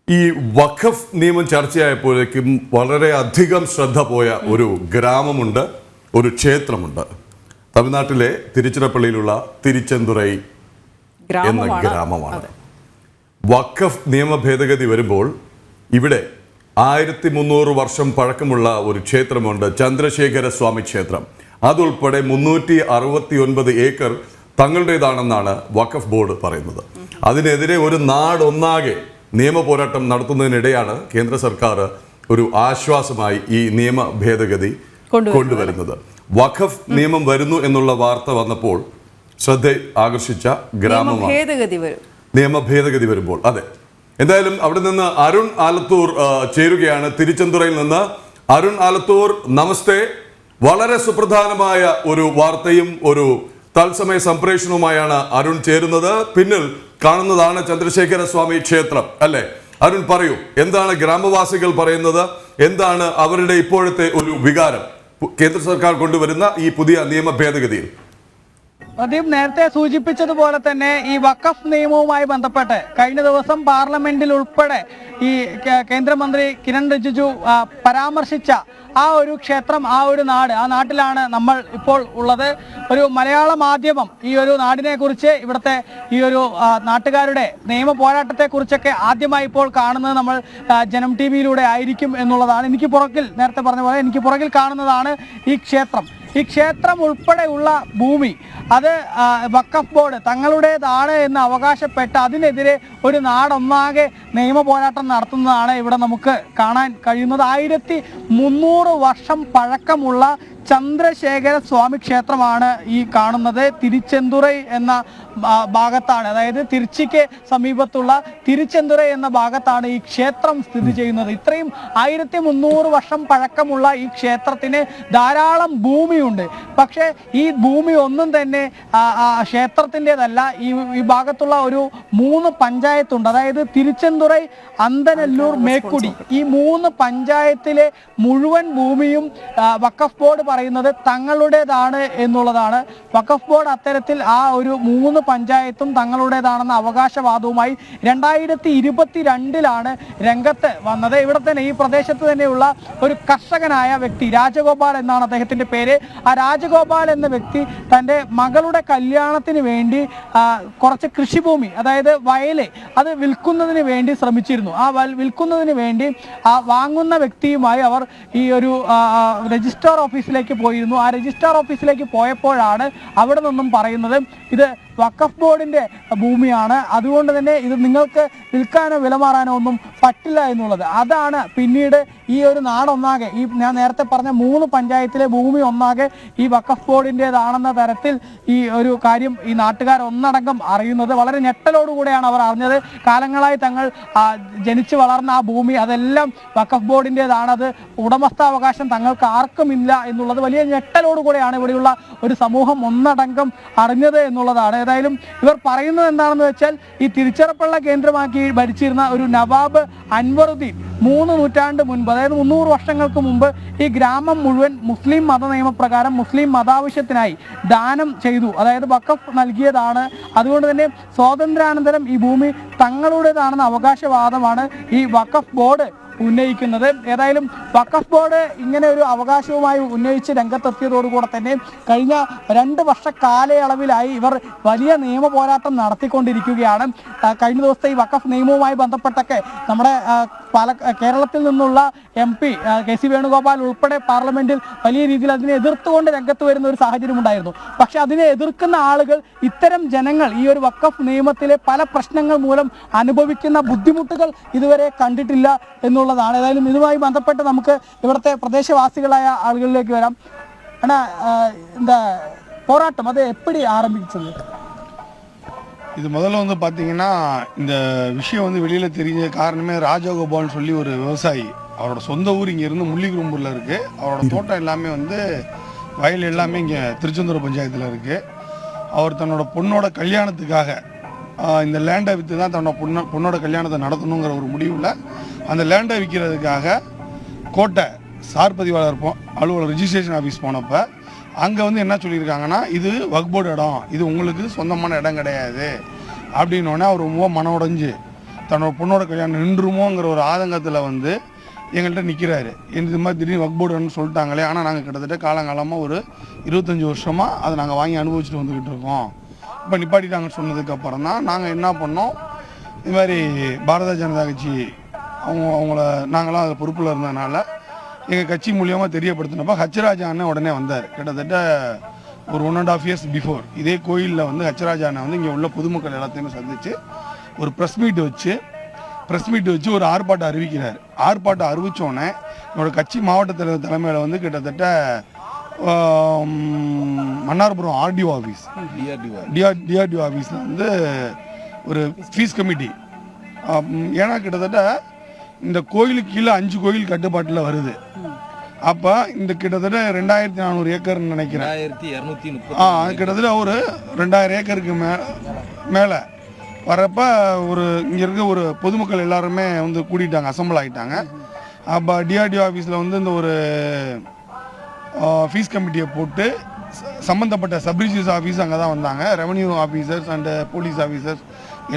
ഈ വഖഫ് നിയമം ചർച്ചയായപ്പോഴേക്കും വളരെയധികം ശ്രദ്ധ പോയ ഒരു ഗ്രാമമുണ്ട്, ഒരു ക്ഷേത്രമുണ്ട്. തമിഴ്നാട്ടിലെ തിരുച്ചിറപ്പള്ളിയിലുള്ള തിരുച്ചെന്തുറൈ എന്ന ഗ്രാമമാണ്. വഖഫ് നിയമ ഭേദഗതി വരുമ്പോൾ ഇവിടെ 1300 വർഷം പഴക്കമുള്ള ഒരു ക്ഷേത്രമുണ്ട്, ചന്ദ്രശേഖര സ്വാമി ക്ഷേത്രം. അതുൾപ്പെടെ 369 ഏക്കർ തങ്ങളുടേതാണെന്നാണ് വഖഫ് ബോർഡ് പറയുന്നത്. അതിനെതിരെ ഒരു നാടൊന്നാകെ നിയമ പോരാട്ടം നടത്തുന്നതിനിടെയാണ് കേന്ദ്ര സർക്കാർ ഒരു ആശ്വാസമായി ഈ നിയമ ഭേദഗതി കൊണ്ടുവരുന്നത്. വഖഫ് നിയമം വരുന്നു എന്നുള്ള വാർത്ത വന്നപ്പോൾ ശ്രദ്ധ ആകർഷിച്ച ഗ്രാമമാണ്. നിയമ ഭേദഗതി വരുമ്പോൾ അതെ, എന്തായാലും അവിടെ നിന്ന് അരുൺ ആലത്തൂർ ചേരുകയാണ്, തിരുച്ചെന്തുറയിൽ നിന്ന്. അരുൺ ആലത്തൂർ, നമസ്തേ. വളരെ സുപ്രധാനമായ ഒരു വാർത്തയും ഒരു തത്സമയ സംപ്രേഷണവുമായാണ് അരുൺ ചേരുന്നത്. പിന്നിൽ കാണുന്നതാണ് ചന്ദ്രശേഖര സ്വാമി ക്ഷേത്രം അല്ലെ? അരുൺ പറയൂ, എന്താണ് ഗ്രാമവാസികൾ പറയുന്നത്? എന്താണ് അവരുടെ ഇപ്പോഴത്തെ ഒരു വികാരം കേന്ദ്ര സർക്കാർ കൊണ്ടുവരുന്ന ഈ പുതിയ നിയമ ഭേദഗതിയിൽ? പ്രദീപ് നേരത്തെ സൂചിപ്പിച്ചതുപോലെ തന്നെ ഈ വഖഫ് നിയമവുമായി ബന്ധപ്പെട്ട് കഴിഞ്ഞ ദിവസം പാർലമെന്റിൽ ഉൾപ്പെടെ ഈ കേന്ദ്രമന്ത്രി കിരൺ റിജിജു പരാമർശിച്ച ആ ഒരു ക്ഷേത്രം, ആ ഒരു നാട്, ആ നാട്ടിലാണ് നമ്മൾ ഇപ്പോൾ ഉള്ളത്. ഒരു മലയാള മാധ്യമം ഈ ഒരു നാടിനെ കുറിച്ച്, ഇവിടുത്തെ ഈ ഒരു നാട്ടുകാരുടെ നിയമ പോരാട്ടത്തെ കുറിച്ചൊക്കെ ആദ്യമായി ഇപ്പോൾ കാണുന്നത് നമ്മൾ ജനം ടിവിയിലൂടെ ആയിരിക്കും എന്നുള്ളതാണ്. എനിക്ക് പുറകിൽ, നേരത്തെ പറഞ്ഞ പോലെ എനിക്ക് പുറകിൽ കാണുന്നതാണ് ഈ ക്ഷേത്രം. ഈ ക്ഷേത്രം ഉൾപ്പെടെയുള്ള ഭൂമി അത് വഖഫ് ബോർഡ് തങ്ങളുടേതാണ് എന്ന് അവകാശപ്പെട്ട് അതിനെതിരെ ഒരു നാടൊന്നാകെ നിയമ പോരാട്ടം നടത്തുന്നതാണ് ഇവിടെ നമുക്ക് കാണാൻ കഴിയുന്നത്. 1300 വർഷം പഴക്കമുള്ള ചന്ദ്രശേഖര സ്വാമി ക്ഷേത്രമാണ് ഈ കാണുന്നത്. തിരുച്ചെന്തുറൈ എന്ന ഭാഗത്താണ്, അതായത് തിരുച്ചിക്ക് സമീപത്തുള്ള തിരുച്ചെന്തുറൈ എന്ന ഭാഗത്താണ് ഈ ക്ഷേത്രം സ്ഥിതി ചെയ്യുന്നത്. ഇത്രയും 1300 വർഷം പഴക്കമുള്ള ഈ ക്ഷേത്രത്തിന് ധാരാളം ഭൂമിയുണ്ട്. പക്ഷേ ഈ ഭൂമി ഒന്നും തന്നെ ക്ഷേത്രത്തിൻ്റെതല്ല. ഈ ഭാഗത്തുള്ള ഒരു 3 പഞ്ചായത്തുണ്ട്, അതായത് തിരുച്ചെന്തുറൈ, അന്തനല്ലൂർ, മേക്കുടി. ഈ 3 പഞ്ചായത്തിലെ മുഴുവൻ ഭൂമിയും വഖഫ് ബോർഡ് പറയുന്നത് തങ്ങളുടേതാണ് എന്നുള്ളതാണ്. വഖഫ് ബോർഡ് അത്തരത്തിൽ ആ ഒരു 3 പഞ്ചായത്തും തങ്ങളുടേതാണെന്ന അവകാശവാദവുമായി 2022 രംഗത്ത് വന്നത്. ഇവിടെ തന്നെ ഈ പ്രദേശത്ത് തന്നെയുള്ള ഒരു കർഷകനായ വ്യക്തി, രാജഗോപാൽ എന്നാണ് അദ്ദേഹത്തിന്റെ പേര്. ആ രാജഗോപാൽ എന്ന വ്യക്തി തൻ്റെ മകളുടെ കല്യാണത്തിന് വേണ്ടി കുറച്ച് കൃഷിഭൂമി, അതായത് വയല്, അത് വിൽക്കുന്നതിന് വേണ്ടി ശ്രമിച്ചിരുന്നു. ആ വിൽക്കുന്നതിന് വേണ്ടി വാങ്ങുന്ന വ്യക്തിയുമായി അവർ ഈ ഒരു രജിസ്ട്രാർ ഓഫീസിലേക്ക് പോയിരുന്നു. ആ രജിസ്ട്രാർ ഓഫീസിലേക്ക് പോയപ്പോഴാണ് അവിടെ നിന്നും പറയുന്നത് ഇത് വഖഫ് ബോർഡിന്റെ ഭൂമിയാണ്, അതുകൊണ്ട് തന്നെ ഇത് നിങ്ങൾക്ക് വിൽക്കാനോ വിലമാറാനോ ഒന്നും പറ്റില്ല എന്നുള്ളത്. അതാണ് പിന്നീട് ഈ ഒരു നാടൊന്നാകെ, ഈ ഞാൻ നേരത്തെ പറഞ്ഞ 3 പഞ്ചായത്തിലെ ഭൂമി ഒന്നാകെ ഈ വഖഫ് ബോർഡിൻ്റെതാണെന്ന തരത്തിൽ ഈ ഒരു കാര്യം ഈ നാട്ടുകാർ ഒന്നടങ്കം അറിയുന്നത്. വളരെ ഞെട്ടലോടുകൂടെയാണ് അവർ അറിഞ്ഞത്. കാലങ്ങളായി തങ്ങൾ ജനിച്ചു വളർന്ന ആ ഭൂമി അതെല്ലാം വഖഫ് ബോർഡിൻ്റെതാണ്, അത് ഉടമസ്ഥാവകാശം തങ്ങൾക്ക് ആർക്കുമില്ല എന്നുള്ളത് വലിയ ഞെട്ടലോടുകൂടെയാണ് ഇവിടെയുള്ള ഒരു സമൂഹം ഒന്നടങ്കം അറിഞ്ഞത് എന്നുള്ളതാണ്. ഏതായാലും ഇവർ പറയുന്നത് എന്താണെന്ന് വെച്ചാൽ ഈ തിരുച്ചിറപ്പള്ളി കേന്ദ്രമാക്കി ഭരിച്ചിരുന്ന ഒരു നവാബ് അൻവറുദ്ദീൻ 3 നൂറ്റാണ്ട് മുൻപ്, അതായത് 300 വർഷങ്ങൾക്ക് മുമ്പ് ഈ ഗ്രാമം മുഴുവൻ മുസ്ലിം മത നിയമപ്രകാരം മുസ്ലിം മതാവശ്യത്തിനായി ദാനം ചെയ്തു, അതായത് വഖഫ് നൽകിയതാണ്. അതുകൊണ്ട് തന്നെ സ്വാതന്ത്ര്യാനന്തരം ഈ ഭൂമി തങ്ങളുടേതാണെന്ന അവകാശവാദമാണ് ഈ വഖഫ് ബോർഡ് ഉന്നയിക്കുന്നത്. ഏതായാലും വഖഫ് ബോർഡ് ഇങ്ങനെ ഒരു അവകാശവുമായി ഉന്നയിച്ച് രംഗത്തെത്തിയതോടുകൂടെ തന്നെ കഴിഞ്ഞ 2 വർഷ കാലയളവിലായി ഇവർ വലിയ നിയമ പോരാട്ടം നടത്തിക്കൊണ്ടിരിക്കുകയാണ്. കഴിഞ്ഞ ദിവസത്തെ ഈ വഖഫ് നിയമവുമായി ബന്ധപ്പെട്ടൊക്കെ നമ്മുടെ കേരളത്തിൽ നിന്നുള്ള MP KC വേണുഗോപാൽ ഉൾപ്പെടെ പാർലമെന്റിൽ വലിയ രീതിയിൽ അതിനെ എതിർത്തുകൊണ്ട് രംഗത്ത് വരുന്ന ഒരു സാഹചര്യം ഉണ്ടായിരുന്നു. പക്ഷെ അതിനെ എതിർക്കുന്ന ആളുകൾ, ഇത്തരം ജനങ്ങൾ ഈ ഒരു വഖഫ് നിയമത്തിലെ പല പ്രശ്നങ്ങൾ മൂലം അനുഭവിക്കുന്ന ബുദ്ധിമുട്ടുകൾ ഇതുവരെ കണ്ടിട്ടില്ല എന്നുള്ളതാണ്. ഏതായാലും ഇതുമായി ബന്ധപ്പെട്ട് നമുക്ക് ഇവിടുത്തെ പ്രദേശവാസികളായ ആളുകളിലേക്ക് വരാം. എന്താ പോരാട്ടം അത് എപ്പടി ആരംഭിച്ചത്? இது முதல்ல வந்து பார்த்தீங்கன்னா, இந்த விஷயம் வந்து வெளியில் தெரிஞ்ச காரணமே ராஜகோபால்னு சொல்லி ஒரு விவசாயி. அவரோட சொந்த ஊர் இங்கே இருந்து முள்ளிகுரும்பூரில் இருக்குது. அவரோட தோட்டம் எல்லாமே வந்து வயல் எல்லாமே இங்கே திருச்செந்தூர் பஞ்சாயத்தில் இருக்குது. அவர் தன்னோட பொண்ணோட கல்யாணத்துக்காக இந்த லேண்டை விற்று தான் தன்னோட பொண்ணோட கல்யாணத்தை நடத்தணுங்கிற ஒரு முடிவில் அந்த லேண்டை விற்கிறதுக்காக கோட்டை சார் பதிவாளர் அலுவலர் ரிஜிஸ்ட்ரேஷன் ஆஃபீஸ் போனப்போ அங்கே வந்து என்ன சொல்லியிருக்காங்கன்னா, இது வக்ஃப் போர்டு இடம், இது உங்களுக்கு சொந்தமான இடம் கிடையாது அப்படின்னோடனே அவர் ரொம்ப மன உடைஞ்சு தன்னோட பொண்ணோட கல்யாணம் நின்றுமோங்கிற ஒரு ஆதங்கத்தில் வந்து எங்கள்கிட்ட நிற்கிறாரு. இது மாதிரி திடீர்னு வக்ஃப் போர்டுன்னு சொல்லிட்டாங்களே, ஆனால் நாங்கள் கிட்டத்தட்ட காலங்காலமாக ஒரு 25 வருஷமாக அதை நாங்கள் வாங்கி அனுபவிச்சுட்டு வந்துக்கிட்டு இருக்கோம். இப்போ நிப்பாட்டிட்டாங்கன்னு சொன்னதுக்கப்புறம் தான் நாங்கள் என்ன பண்ணோம், இது மாதிரி பாரதிய ஜனதா கட்சி அவங்கள நாங்களாம் அதில் பொறுப்பில் இருந்ததுனால எங்கள் கட்சி மூலியமாக தெரியப்படுத்தினப்போ ஹச்ராஜா அண்ணன் உடனே வந்தார். கிட்டத்தட்ட ஒரு 1.5 இயர்ஸ் பிஃபோர் இதே கோயிலில் வந்து ஹச்ராஜா அண்ணன் வந்து இங்கே உள்ள பொதுமக்கள் எல்லாத்தையுமே சந்தித்து ஒரு ப்ரெஸ் மீட் வச்சு ஒரு ஆர்ப்பாட்டம் அறிவிக்கிறார். ஆர்ப்பாட்டம் அறிவித்தோடனே என்னோட கட்சி மாவட்ட தலைவர் தலைமையில் வந்து கிட்டத்தட்ட மன்னார்புரம் ஆர்டிஓ ஆஃபீஸ் டிஆர்டிஓ ஆஃபீஸில் வந்து ஒரு ஃபீஸ் கமிட்டி, ஏன்னா கிட்டத்தட்ட இந்த கோயிலுக்கு கீழே 5 கோயில் கட்டுப்பாட்டில் வருது. அப்போ இந்த கிட்டத்தட்ட 2400 ஏக்கர்னு நினைக்கிறேன், கிட்டத்தட்ட ஒரு 2000 ஏக்கருக்கு மேலே வரப்ப ஒரு இங்கே இருக்க ஒரு பொதுமக்கள் எல்லாருமே வந்து கூட்டிட்டாங்க, அசம்பிள் ஆகிட்டாங்க. அப்போ டிஆர்டிஓ ஆஃபீஸில் வந்து இந்த ஒரு ஃபீஸ் கமிட்டியை போட்டு சம்மந்தப்பட்ட சப்ரிஜிஸ் ஆஃபீஸ் அங்கே தான் வந்தாங்க, revenue officers and police officers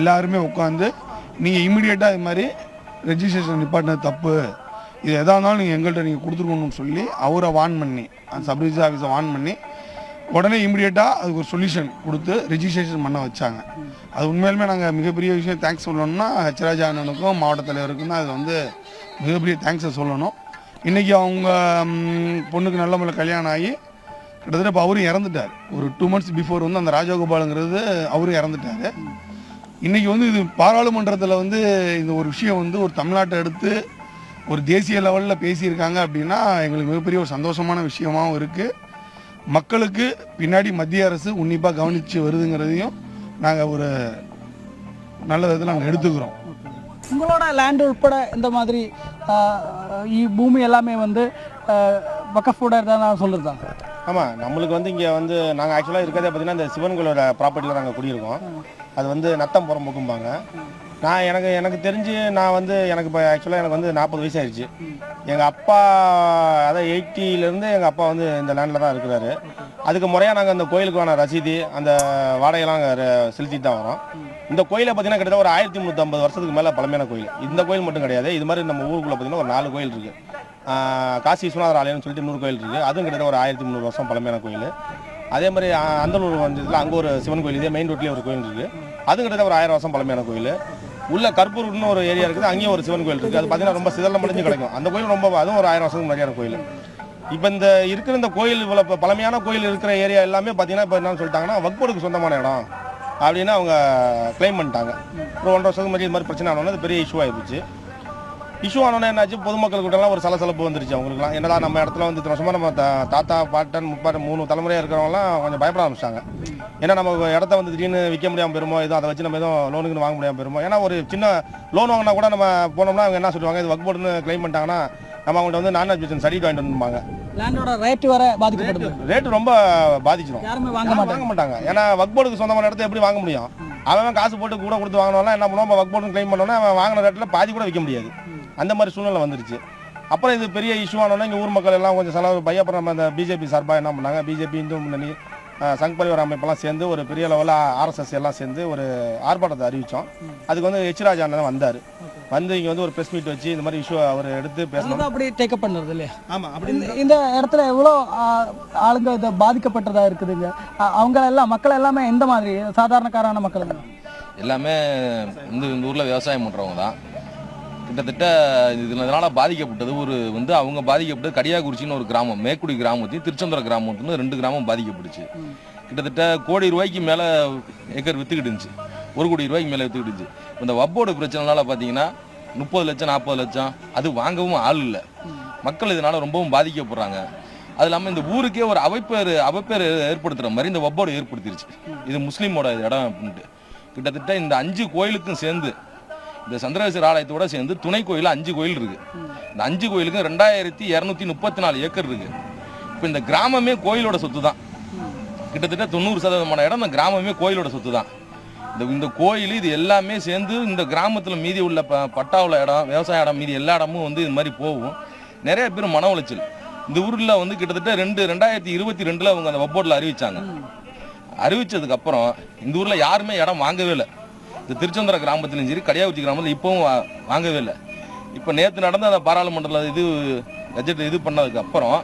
எல்லாருமே உட்காந்து நீங்கள் இமீடியட்டாக இது மாதிரி ரெஜிஸ்ட்ரேஷன் நிப்பாட்டினது தப்பு, இது எதாக இருந்தாலும் நீங்கள் எங்கள்கிட்ட நீங்கள் கொடுத்துருக்கணும்னு சொல்லி அவரை வார்ன் பண்ணி, அந்த சப்ரிஜிஸ் ஆஃபீஸை வார்ன் பண்ணி உடனே இமீடியட்டாக அதுக்கு ஒரு சொல்யூஷன் கொடுத்து ரெஜிஸ்ட்ரேஷன் பண்ண வச்சாங்க. அது உண்மையிலுமே நாங்கள் மிகப்பெரிய விஷயம் தேங்க்ஸ் சொல்லணும்னா ஹச்ராஜா அண்ணனுக்கும் மாவட்ட தலைவருக்கும் தான் அது வந்து மிகப்பெரிய தேங்க்ஸை சொல்லணும். இன்றைக்கி அவங்க பொண்ணுக்கு நல்ல முறையில் கல்யாணம் ஆகி கிட்டத்தட்ட இப்போ அவரும் இறந்துட்டார். ஒரு 2 months பிஃபோர் வந்து அந்த ராஜகோபாலுங்கிறது அவரும் இறந்துட்டார். இன்றைக்கி வந்து இது பாராளுமன்றத்தில் வந்து இந்த ஒரு விஷயம் வந்து ஒரு தமிழ்நாட்டை எடுத்து ஒரு தேசிய லெவலில் பேசியிருக்காங்க அப்படின்னா எங்களுக்கு மிகப்பெரிய ஒரு சந்தோஷமான விஷயமாகவும் இருக்குது. மக்களுக்கு பின்னாடி மத்திய அரசு உன்னிப்பாக கவனித்து வருதுங்கிறதையும் நாங்கள் ஒரு நல்ல விதத்தில் நாங்கள் எடுத்துக்கிறோம். உங்களோட லேண்ட் உட்பட இந்த மாதிரி பூமி எல்லாமே வந்து வக்ஃப் போர்டு தான் சொல்லுறதாங்க. ஆமாம், நம்மளுக்கு வந்து இங்கே வந்து நாங்கள் ஆக்சுவலாக இருக்கிறதே பார்த்தீங்கன்னா இந்த சிவன் கோயிலோட ப்ராப்பர்ட்டியில் நாங்கள் குடியிருக்கோம். அது வந்து நத்தம் புறம்போக்கும்பாங்க. எனக்கு தெரிஞ்சு நான் வந்து எனக்கு இப்போ ஆக்சுவலாக எனக்கு வந்து 40 வயசு ஆயிடுச்சு. எங்கள் அப்பா அதான் 80லேருந்து எங்கள் அப்பா வந்து இந்த லேண்டில் தான் இருக்கிறாரு. அதுக்கு முறையாக நாங்கள் அந்த கோயிலுக்கான ரசீதி அந்த வாடகையெல்லாம் செலுத்திட்டு தான் வரோம். இந்த கோயிலை பார்த்தீங்கன்னா கிட்டத்தட்ட ஒரு 1350 வருஷத்துக்கு மேலே பழமையான கோயில். இந்த கோயில் மட்டும் கிடையாது, இது மாதிரி நம்ம ஊருக்குள்ளே பார்த்தீங்கன்னா ஒரு 4 கோயில் இருக்குது. காசி விஸ்வநாதர் ஆலயம்னு சொல்லிட்டு 100 கோயில் இருக்குது. அதுவும் கிட்டத்தட்ட ஒரு 1300 வருஷம் பழமையான கோயில். அதே மாதிரி அந்தலூர் வந்ததில் அங்கே ஒரு சிவன் கோயில், இதே மெயின் ரோட்லேயே ஒரு கோயில் இருக்குது. அதுவும் கிட்டத்தட்ட ஒரு 1000 வருஷம் பழமையான கோயில். உள்ள கற்பூர்னு ஒரு ஏரியா இருக்குது, அங்கேயும் ஒரு சிவன் கோயில் இருக்குது. அது பார்த்தீங்கன்னா ரொம்ப சிதலம் முடிஞ்சு கிடைக்கும். அந்த கோயில் ரொம்ப அதுவும் ஒரு 1000 வருஷத்துக்கு முன்னாடியான கோயில். இப்போ இந்த இருக்கிற இந்த கோயில் இவ்வளோ பழமையான கோயில் இருக்கிற ஏரியா எல்லாமே பார்த்தீங்கன்னா இப்போ என்னன்னு சொல்லிட்டாங்கன்னா வக்ஃப் போர்டுக்கு சொந்தமான இடம் அப்படின்னு அவங்க கிளைம் பண்ணிட்டாங்க. ஒரு 1.5 வருஷத்துக்கு முன்னாடி இது மாதிரி பிரச்சனை ஆனோன்னா அது பெரிய இஷ்யூ ஆகிடுச்சு. இஷ்யூ ஆனோன்னா என்னாச்சு, பொதுமக்கள்கிட்டலாம் ஒரு சலசலப்பு வந்துருச்சு. அவங்களுக்குலாம் என்னடா நம்ம இடத்துல வந்து இத்தனை வருஷமாக நம்ம தாத்தா பாட்டன் 3 தலைமுறையாக இருக்கிறவங்களாம் கொஞ்சம் பயப்பட ஆரம்பிச்சிட்டாங்க. ஏன்னா நம்ம இடத்த வந்து திடீர்னு விற்க முடியாமல் போயிருமோ, எதுவும் அதை வச்சு நம்ம எதுவும் லோனுக்குன்னு வாங்க முடியாமல் போயிருமோ. ஏன்னா ஒரு சின்ன லோன் வாங்கினா கூட நம்ம போனோம்னா அவங்க என்ன சொல்லுவாங்க, இது வக்ஃப் போர்டுன்னு கிளைம் பண்ணிட்டாங்கன்னா நம்ம அவங்கள்ட்ட வந்து நான் அட்மிஷன் சர்டிஃபிகேட் வாங்கிட்டு வந்துருப்பாங்க. லேண்டோட ரேட் வர பாதிக்கப்படுது, ரேட்டு ரொம்ப பாதிச்சிடும், யாருமே வாங்க மாட்டாங்க. ஏன்னா வக்ஃப் போர்டுக்கு சொந்தமான இடத்த எப்படி வாங்க முடியும்? அவன் காசு போட்டு கூட கொடுத்து வாங்கினோம்னா என்ன பண்ணுவோம், வக்ஃப் போர்டுன்னு கிளைம் பண்ணோன்னா அவன் வாங்கின ரேட்டில் பாதி கூட விற்க முடியாது. அந்த மாதிரி சூழ்நிலை வந்துருச்சு. அப்புறம் இது பெரிய இஷ்யூ ஆனோன்னா இங்கே ஊர் மக்கள் எல்லாம் கொஞ்சம் செலவு பைய. அப்புறம் நம்ம இந்த பிஜேபி சார்பாக என்ன பண்ணாங்க, பிஜேபி இந்து முன்னணி சங் பரிவார அமைப்பெல்லாம் சேர்ந்து ஒரு பெரிய லெவலில் RSS எல்லாம் சேர்ந்து ஒரு ஆர்ப்பாட்டத்தை அறிவித்தோம். அதுக்கு வந்து ஹெச்ராஜா அண்ணன் வந்தார். வந்து இங்கே வந்து ஒரு ப்ரெஸ் மீட் வச்சு இந்த மாதிரி இஷ்யூ அவர் எடுத்து பேசணும். அப்படி டேக்கப் பண்ணுறது இல்லையா? ஆமாம், அப்படி இந்த இடத்துல எவ்வளோ ஆளுங்க இதை பாதிக்கப்பட்டதா இருக்குதுங்க. அவங்க எல்லாம் மக்கள் எல்லாமே எந்த மாதிரி சாதாரணக்காரான மக்கள் எல்லாமே இந்த ஊரில் விவசாயம் பண்ணுறவங்க தான். கிட்டத்தட்ட இதனால பாதிக்கப்பட்டது அவங்க பாதிக்கப்பட்டது கடியாக்குறிச்சின்னு ஒரு கிராமம், மேக்குடி கிராமத்தையும் திருச்செந்தூர் கிராமத்துன்னு 2 கிராமம் பாதிக்கப்பட்டுச்சு. கிட்டத்தட்ட கோடி ரூபாய்க்கு மேலே ஏக்கர் விற்றுக்கிட்டு இருந்துச்சு, 1 கோடி ரூபாய்க்கு மேலே விற்றுக்கிட்டு இருந்துச்சு. இந்த வப்போட பிரச்சனைனால பார்த்தீங்கன்னா 30 லட்சம் 40 லட்சம் அது வாங்கவும் ஆள் இல்லை. மக்கள் இதனால் ரொம்பவும் பாதிக்கப்படுறாங்க. அது இல்லாமல் இந்த ஊருக்கே ஒரு அவப்பேர் ஏற்படுத்துகிற மாதிரி இந்த வப்போடு ஏற்படுத்திருச்சு. இது முஸ்லீமோட இடம் அப்படின்ட்டு. கிட்டத்தட்ட இந்த 5 கோயிலுக்கும் சேர்ந்து இந்த சந்திரசேகர் ஆலயத்தோட சேர்ந்து துணை கோயில் 5 கோயில் இருக்குது. இந்த 5 கோயிலுக்கும் 2234 ஏக்கர் இருக்குது. இப்போ இந்த கிராமமே கோயிலோட சொத்து தான். கிட்டத்தட்ட 90% இடம் இந்த கிராமமே கோயிலோட சொத்து தான். இந்த கோயில் இது எல்லாமே சேர்ந்து இந்த கிராமத்தில் மீதி உள்ள பட்டாவுல இடம், விவசாய இடம், மீதி எல்லா இடமும் வந்து இது மாதிரி போகும். நிறைய பேர் மன உளைச்சல். இந்த ஊரில் வந்து கிட்டத்தட்ட 2022 அவங்க அந்த வப்போர்டில் அறிவிச்சாங்க. அறிவிச்சதுக்கப்புறம் இந்த ஊரில் யாருமே இடம் வாங்கவே இல்லை. இந்த திருச்செந்தூர கிராமத்திலும் சரி கடியாக்குறிச்சி கிராமத்தில் இப்பவும் வாங்கவே இல்லை. இப்போ நேற்று நடந்த அந்த பாராளுமன்றத்தில் இது பட்ஜெட் இது பண்ணதுக்கு அப்புறம்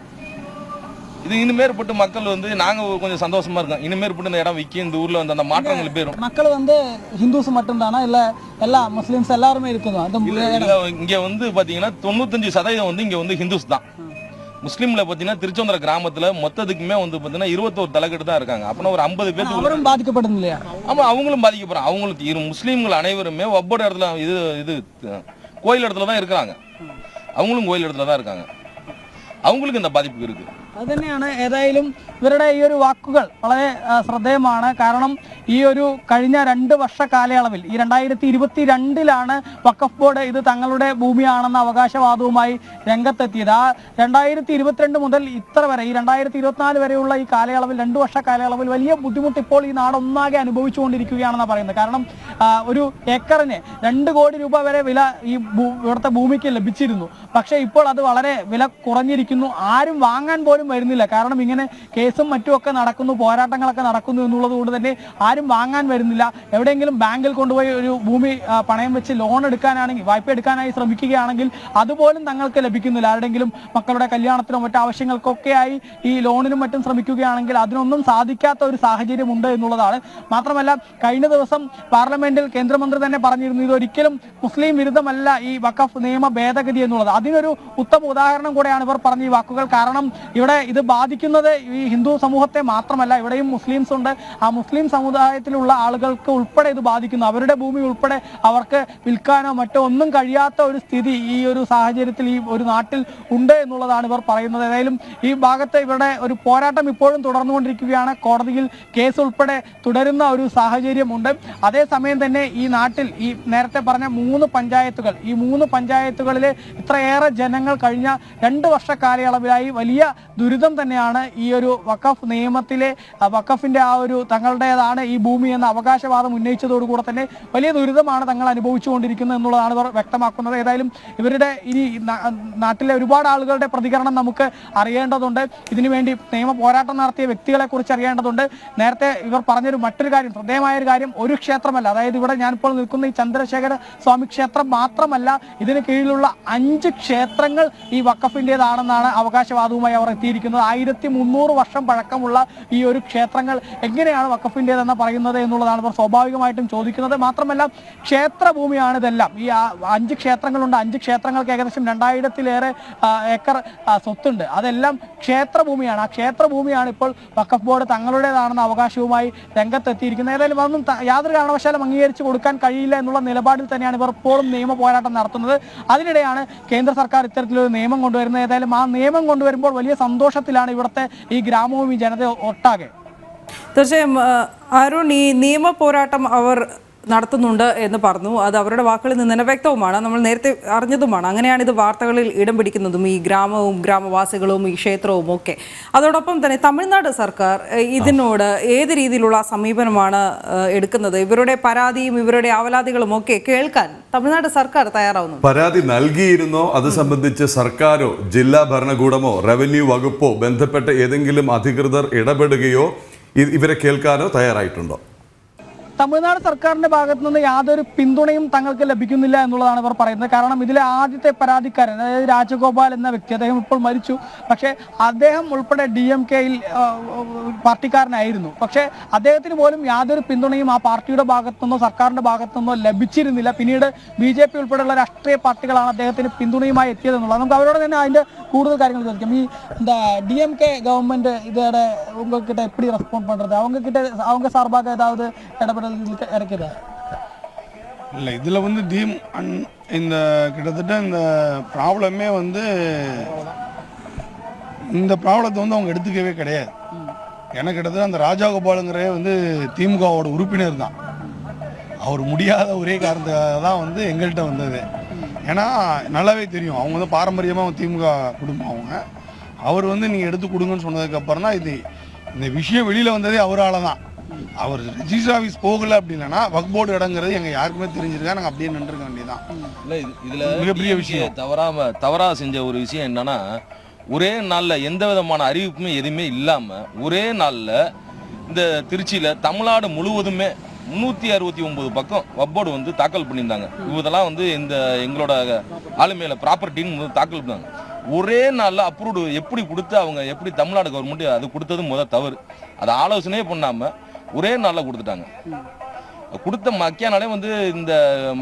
இது இனிமேற்பட்டு மக்கள் வந்து நாங்கள் கொஞ்சம் சந்தோஷமா இருக்கோம். இனிமேற்பட்டு இந்த இடம் விற்கி இந்த ஊரில் வந்து அந்த மாற்றங்கள் பேரும் மக்கள் வந்து ஹிந்துஸ் மட்டும்தானா இல்லை எல்லா முஸ்லீம்ஸ் எல்லாருமே இருக்குதா? இங்கே வந்து பார்த்தீங்கன்னா 95% வந்து இங்கே வந்து ஹிந்துஸ் தான். முஸ்லீம்ல பார்த்தீங்கன்னா திருச்செந்தூர கிராமத்தில் மொத்தத்துக்குமே வந்து பார்த்தீங்கன்னா 21 தலைக்கட்டு தான் இருக்காங்க. அப்படின்னா ஒரு 50 பேருக்கு அவரும் பாதிக்கப்படும் இல்லையா? ஆமாம், அவங்களும் பாதிக்கப்படுறாங்க. அவங்களுக்கு முஸ்லீம்கள் அனைவருமே ஒவ்வொரு இடத்துல இது கோயில் இடத்துல தான் இருக்கிறாங்க. അവങ്ങളും കോയിൽ എടുത്തതാണ് ഇറക്കാங்க. അവங்களுக்கு എന്താ ബാധിപ്പ് ഇருக்கு. അത് തന്നെയാണ്. ഏതായാലും ഇവരുടെ ഈ ഒരു വാക്കുകൾ വളരെ ശ്രദ്ധേയമാണ്. കാരണം ഈ ഒരു കഴിഞ്ഞ 2 വർഷ കാലയളവിൽ ഈ 2022 വഖഫ് ബോർഡ് ഇത് തങ്ങളുടെ ഭൂമിയാണെന്ന അവകാശവാദവുമായി രംഗത്തെത്തിയത്. ആ 2022 മുതൽ ഇത്ര വരെ ഈ 2024 വരെയുള്ള ഈ കാലയളവിൽ 2 വർഷ കാലയളവിൽ വലിയ ബുദ്ധിമുട്ട് ഇപ്പോൾ ഈ നാടൊന്നാകെ അനുഭവിച്ചുകൊണ്ടിരിക്കുകയാണെന്നാണ് പറയുന്നത്. കാരണം ഒരു ഏക്കറിന് 2 കോടി രൂപ വരെ വില ഈ ഇവിടുത്തെ ഭൂമിക്ക് ലഭിച്ചിരുന്നു. പക്ഷേ ഇപ്പോൾ അത് വളരെ വില കുറഞ്ഞിരിക്കുന്നു. ആരും വാങ്ങാൻ പോലും വരുന്നില്ല. കാരണം ഇങ്ങനെ കേസും മറ്റുമൊക്കെ നടക്കുന്നു, പോരാട്ടങ്ങളൊക്കെ നടക്കുന്നു എന്നുള്ളത് കൊണ്ട് തന്നെ ആരും വാങ്ങാൻ വരുന്നില്ല. എവിടെയെങ്കിലും ബാങ്കിൽ കൊണ്ടുപോയി ഒരു ഭൂമി പണയം വെച്ച് ലോൺ എടുക്കാനാണെങ്കിൽ, വായ്പ എടുക്കാനായി ശ്രമിക്കുകയാണെങ്കിൽ അതുപോലും തങ്ങൾക്ക് ലഭിക്കുന്നില്ല. ആരുടെങ്കിലും മക്കളുടെ കല്യാണത്തിനോ മറ്റു ആവശ്യങ്ങൾക്കൊക്കെയായി ഈ ലോണിനും മറ്റും ശ്രമിക്കുകയാണെങ്കിൽ അതിനൊന്നും സാധിക്കാത്ത ഒരു സാഹചര്യമുണ്ട് എന്നുള്ളതാണ്. മാത്രമല്ല കഴിഞ്ഞ ദിവസം പാർലമെന്റിൽ കേന്ദ്രമന്ത്രി തന്നെ പറഞ്ഞിരുന്നു ഇതൊരിക്കലും മുസ്ലിം വിരുദ്ധമല്ല ഈ വഖഫ് നിയമ ഭേദഗതി എന്നുള്ളത്. അതിനൊരു ഉത്തമ ഉദാഹരണം കൂടെയാണ് ഇവർ പറഞ്ഞ ഈ വാക്കുകൾ. കാരണം ഇവിടെ ഇത് ബാധിക്കുന്നത് ഈ ഹിന്ദു സമൂഹത്തെ മാത്രമല്ല, ഇവിടെയും മുസ്ലിംസ് ഉണ്ട്. ആ മുസ്ലിം സമുദായത്തിലുള്ള ആളുകൾക്ക് ഉൾപ്പെടെ ഇത് ബാധിക്കുന്നു. അവരുടെ ഭൂമി ഉൾപ്പെടെ അവർക്ക് വിൽക്കാനോ മറ്റോ ഒന്നും കഴിയാത്ത ഒരു സ്ഥിതി ഈ ഒരു സാഹചര്യത്തിൽ ഈ ഒരു നാട്ടിൽ ഉണ്ട് എന്നുള്ളതാണ് ഇവർ പറയുന്നത്. ഏതായാലും ഈ ഭാഗത്ത് ഇവരുടെ ഒരു പോരാട്ടം ഇപ്പോഴും തുടർന്നുകൊണ്ടിരിക്കുകയാണ്. കോടതിയിൽ കേസ് ഉൾപ്പെടെ തുടരുന്ന ഒരു സാഹചര്യമുണ്ട്. അതേസമയം തന്നെ ഈ നാട്ടിൽ ഈ നേരത്തെ പറഞ്ഞ 3 പഞ്ചായത്തുകൾ, ഈ 3 പഞ്ചായത്തുകളിലെ ഇത്രയേറെ ജനങ്ങൾ കഴിഞ്ഞ 2 വർഷ കാലയളവിലായി വലിയ ദുരിതം തന്നെയാണ് ഈ ഒരു വഖഫ് നിയമത്തിലെ വഖഫിന്റെ ആ ഒരു തങ്ങളുടേതാണ് ഈ ഭൂമി എന്ന അവകാശവാദം ഉന്നയിച്ചതോടുകൂടെ തന്നെ വലിയ ദുരിതമാണ് തങ്ങൾ അനുഭവിച്ചുകൊണ്ടിരിക്കുന്നത് എന്നുള്ളതാണ് ഇവർ വ്യക്തമാക്കുന്നത്. ഏതായാലും ഇവരുടെ ഇനി നാട്ടിലെ ഒരുപാട് ആളുകളുടെ പ്രതികരണം നമുക്ക് അറിയേണ്ടതുണ്ട്. ഇതിനുവേണ്ടി നിയമ പോരാട്ടം നടത്തിയ വ്യക്തികളെ കുറിച്ച് അറിയേണ്ടതുണ്ട്. നേരത്തെ ഇവർ പറഞ്ഞൊരു മറ്റൊരു കാര്യം, ശ്രദ്ധേയമായ ഒരു കാര്യം, ഒരു ക്ഷേത്രമല്ല, അതായത് ഇവിടെ ഞാനിപ്പോൾ നിൽക്കുന്ന ഈ ചന്ദ്രശേഖര സ്വാമി ക്ഷേത്രം മാത്രമല്ല, ഇതിന് കീഴിലുള്ള 5 ക്ഷേത്രങ്ങൾ ഈ വഖഫിൻ്റെതാണെന്നാണ് അവകാശവാദവുമായി അവർ എത്തിയിരിക്കുന്നത്. 1300 വർഷം പഴക്കമുള്ള ഈ ഒരു ക്ഷേത്രങ്ങൾ എങ്ങനെയാണ് വഖഫിൻ്റെതെന്ന് പറയുന്നത് എന്നുള്ളതാണ് ഇവർ സ്വാഭാവികമായിട്ടും ചോദിക്കുന്നത്. മാത്രമല്ല ക്ഷേത്രഭൂമിയാണ് ഇതെല്ലാം. ഈ 5 ക്ഷേത്രങ്ങളുണ്ട്. 5 ക്ഷേത്രങ്ങൾക്ക് ഏകദേശം 2000-ലേറെ ഏക്കർ സ്വത്തുണ്ട്. അതെല്ലാം ക്ഷേത്രഭൂമിയാണ്. ആ ക്ഷേത്രഭൂമിയാണ് ഇപ്പോൾ വഖഫ് ബോർഡ് തങ്ങളുടേതാണെന്ന അവകാശവുമായി രംഗത്തെത്തിയിരിക്കുന്നത്. ഏതായാലും അതൊന്നും യാതൊരു കാരണവശാലും അംഗീകരിച്ചു കൊടുക്കാൻ കഴിയില്ല എന്നുള്ള നിലപാടിൽ തന്നെയാണ് ഇവർ ഇപ്പോഴും നിയമ പോരാട്ടം നടത്തുന്നത്. അതിനിടെയാണ് കേന്ദ്ര സർക്കാർ ഇത്തരത്തിലൊരു നിയമം കൊണ്ടുവരുന്നത്. ഏതായാലും ആ നിയമം കൊണ്ടുവരുമ്പോൾ വലിയ സന്തോഷത്തിലാണ് ഇവിടുത്തെ ഈ ഗ്രാമവും ഈ ജനത ഒട്ടാകെ. തീർച്ചയായും അരുൺ, ഈ നിയമ പോരാട്ടം അവർ നടത്തുന്നുണ്ട് എന്ന് പറഞ്ഞു. അത് അവരുടെ വാക്കുകളിൽ നിന്ന് തന്നെ വ്യക്തവുമാണ്, നമ്മൾ നേരത്തെ അറിഞ്ഞതുമാണ്. അങ്ങനെയാണ് ഇത് വാർത്തകളിൽ ഇടം പിടിക്കുന്നതും, ഈ ഗ്രാമവും ഗ്രാമവാസികളും ഈ ക്ഷേത്രവും ഒക്കെ. അതോടൊപ്പം തന്നെ തമിഴ്നാട് സർക്കാർ ഇതിനോട് ഏത് രീതിയിലുള്ള സമീപനമാണ് എടുക്കുന്നത്? ഇവരുടെ പരാതിയും ഇവരുടെ ആവലാതികളും ഒക്കെ കേൾക്കാൻ തമിഴ്നാട് സർക്കാർ തയ്യാറാവുന്നു. പരാതി നൽകിയിരുന്നോ? അത് സംബന്ധിച്ച് സർക്കാരോ ജില്ലാ ഭരണകൂടമോ റവന്യൂ വകുപ്പോ ബന്ധപ്പെട്ട ഏതെങ്കിലും അധികൃതർ ഇടപെടുകയോ ഇവരെ കേൾക്കാനോ തയ്യാറായിട്ടുണ്ടോ? തമിഴ്നാട് സർക്കാരിന്റെ ഭാഗത്തു നിന്ന് യാതൊരു പിന്തുണയും തങ്ങൾക്ക് ലഭിക്കുന്നില്ല എന്നുള്ളതാണ് ഇവർ പറയുന്നത്. കാരണം ഇതിലെ ആദ്യത്തെ പരാതിക്കാരൻ, അതായത് രാജഗോപാൽ എന്ന വ്യക്തി, അദ്ദേഹം ഇപ്പോൾ മരിച്ചു. പക്ഷേ അദ്ദേഹം ഉൾപ്പെടെ DMK-യിൽ പാർട്ടിക്കാരനായിരുന്നു. പക്ഷേ അദ്ദേഹത്തിന് പോലും യാതൊരു പിന്തുണയും ആ പാർട്ടിയുടെ ഭാഗത്തു നിന്നോ സർക്കാരിന്റെ ഭാഗത്തു നിന്നോ ലഭിച്ചിരുന്നില്ല. പിന്നീട് BJP ഉൾപ്പെടെയുള്ള രാഷ്ട്രീയ പാർട്ടികളാണ് അദ്ദേഹത്തിന് പിന്തുണയുമായി എത്തിയതെന്നുള്ളത്. നമുക്ക് അവരോട് തന്നെ അതിന്റെ കൂടുതൽ കാര്യങ്ങൾ ചോദിക്കാം. ഈ DMK கவர்மெண்ட் இதோட உங்ககிட்ட எப்படி ரெஸ்பாண்ட் பண்றது? அவங்க சார்பாக ஏதாவது இடப்படல் கிடைக்குதா? இல்லை, இதில் வந்து இந்த கிட்டத்தட்ட இந்த ப்ராப்ளமே வந்து இந்த ப்ராப்ளத்தை வந்து அவங்க எடுத்துக்கவே கிடையாது. எனக்கு கிட்டத்தட்ட அந்த ராஜகோபாலுங்கிறே வந்து திமுகவோட உறுப்பினர் தான். அவர் முடியாத ஒரே காரணத்துக்காக தான் வந்து எங்கள்கிட்ட வந்தது. ஏன்னா நல்லாவே தெரியும் அவங்க வந்து பாரம்பரியமாக திமுக குடும்பம். அவர் வந்து நீங்கள் எடுத்து கொடுங்கன்னு சொன்னதுக்கப்புறம் தான் இந்த விஷயம் வெளியில் வந்ததே அவரால் தான். அவர் ரெஜிஸ்டர் ஆஃபீஸ் போகலை அப்படின்னா வக்ஃப் போர்டு இடங்கிறது எங்கள் யாருக்குமே தெரிஞ்சிருக்கா, நாங்கள் அப்படியே நின்றுக்க வேண்டியதான். இல்லை, இதில் மிகப்பெரிய விஷயம் தவறாக செஞ்ச ஒரு விஷயம் என்னன்னா, ஒரே நாளில் எந்த விதமான அறிவிப்புமே எதுவுமே இல்லாமல் ஒரே நாளில் இந்த திருச்சியில் தமிழ்நாடு முழுவதுமே 369 பக்கம் வப்போர்டு வந்து தாக்கல் பண்ணியிருந்தாங்க. இதெல்லாம் வந்து இந்த எங்களோட ஆளுமையில ப்ராப்பர்ட்டின்னு தாக்கல் பண்ணாங்க. ஒரே நாளில் அப்ரூவ்டு எப்படி கொடுத்து அவங்க எப்படி தமிழ்நாடு கவர்மெண்ட் அது கொடுத்தது தவறு. அதை ஆலோசனையே பண்ணாமல் ஒரே நாளில் கொடுத்துட்டாங்க. கொடுத்த மக்கியானாலே வந்து இந்த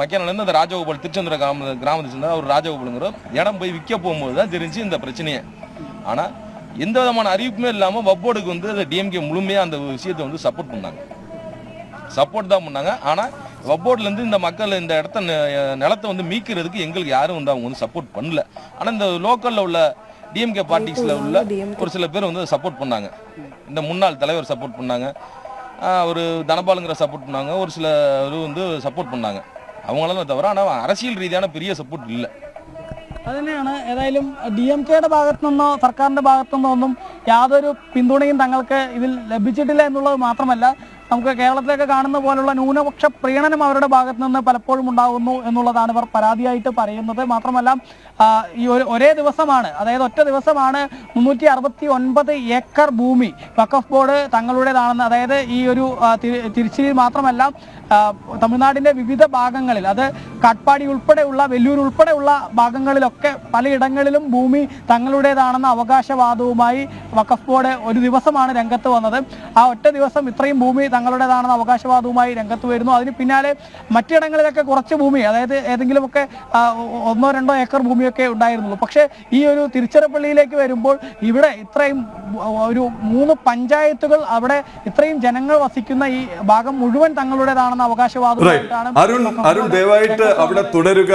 மக்கியானாலேருந்து அந்த ராஜகோபால் திருச்செந்தூர கிராமத்தை சேர்ந்த ஒரு ராஜகோபாலுங்கிற இடம் போய் விற்க போகும்போது தான் தெரிஞ்சு இந்த பிரச்சனையே. ஆனால் எந்த விதமான அறிவிப்புமே இல்லாமல் வப்போர்டுக்கு வந்து அந்த டிஎம்கே முழுமையாக அந்த விஷயத்தை வந்து சப்போர்ட் தான் பண்ணாங்க. ஆனால் வப்போர்ட்லேருந்து இந்த மக்கள் இந்த இடத்த நிலத்தை வந்து மீட்கிறதுக்கு எங்களுக்கு யாரும் வந்து அவங்க வந்து சப்போர்ட் பண்ணல. ஆனால் இந்த லோக்கலில் உள்ள டிஎம்கே பார்ட்டிஸில் உள்ள ஒரு சில பேர் வந்து சப்போர்ட் பண்ணாங்க. இந்த முன்னாள் தலைவர் சப்போர்ட் பண்ணாங்க, ஒரு தனபாலுங்கிற சப்போர்ட் பண்ணாங்க, ஒரு சில வந்து சப்போர்ட் பண்ணாங்க. அவங்களால தவிர ஆனால் அரசியல் ரீதியான பெரிய സപ്പോർട്ട് ഇല്ല. അതുതന്നെയാണ്. ഏതായാലും DMKയുടെ ഭാഗത്തു നിന്നോ സർക്കാരിൻ്റെ ഭാഗത്തു നിന്നോ ഒന്നും യാതൊരു പിന്തുണയും തങ്ങൾക്ക് ഇതിൽ ലഭിച്ചിട്ടില്ല എന്നുള്ളത് മാത്രമല്ല, നമുക്ക് കേരളത്തിലൊക്കെ കാണുന്ന പോലുള്ള ന്യൂനപക്ഷ പ്രീണനം അവരുടെ ഭാഗത്ത് നിന്ന് പലപ്പോഴും ഉണ്ടാകുന്നു എന്നുള്ളതാണ് ഇവർ പരാതിയായിട്ട് പറയുന്നത്. മാത്രമല്ല ഈ ഒരേ ദിവസമാണ്, അതായത് ഒറ്റ ദിവസമാണ് 369 ഏക്കർ ഭൂമി വഖഫ് ബോർഡ് തങ്ങളുടേതാണെന്ന്, അതായത് ഈ ഒരു തിരുച്ചിയിൽ മാത്രമല്ല തമിഴ്നാടിൻ്റെ വിവിധ ഭാഗങ്ങളിൽ, അത് കാട്ട്പാടി ഉൾപ്പെടെയുള്ള വെല്ലൂർ ഉൾപ്പെടെയുള്ള ഭാഗങ്ങളിലൊക്കെ പലയിടങ്ങളിലും ഭൂമി തങ്ങളുടേതാണെന്ന അവകാശവാദവുമായി വഖഫ് ബോർഡ് ഒരു ദിവസമാണ് രംഗത്ത് വന്നത്. ആ ഒറ്റ ദിവസം ഇത്രയും ഭൂമി തങ്ങളുടേതാണെന്ന അവകാശവാദവുമായി രംഗത്ത് വരുന്നു. അതിന് പിന്നാലെ മറ്റിടങ്ങളിലൊക്കെ കുറച്ച് ഭൂമി, അതായത് ഏതെങ്കിലുമൊക്കെ 1-2 ഏക്കർ ഭൂമിയൊക്കെ ഉണ്ടായിരുന്നുള്ളൂ. പക്ഷേ ഈ ഒരു തിരുച്ചിറപ്പള്ളിയിലേക്ക് വരുമ്പോൾ ഇവിടെ ഇത്രയും ഒരു 3 പഞ്ചായത്തുകൾ, അവിടെ ഇത്രയും ജനങ്ങൾ വസിക്കുന്ന ഈ ഭാഗം മുഴുവൻ തങ്ങളുടേതാണെന്ന അവകാശവാദമായിട്ടാണ് അരുൺ ദയവായിട്ട് അവിടെ തുടരുക.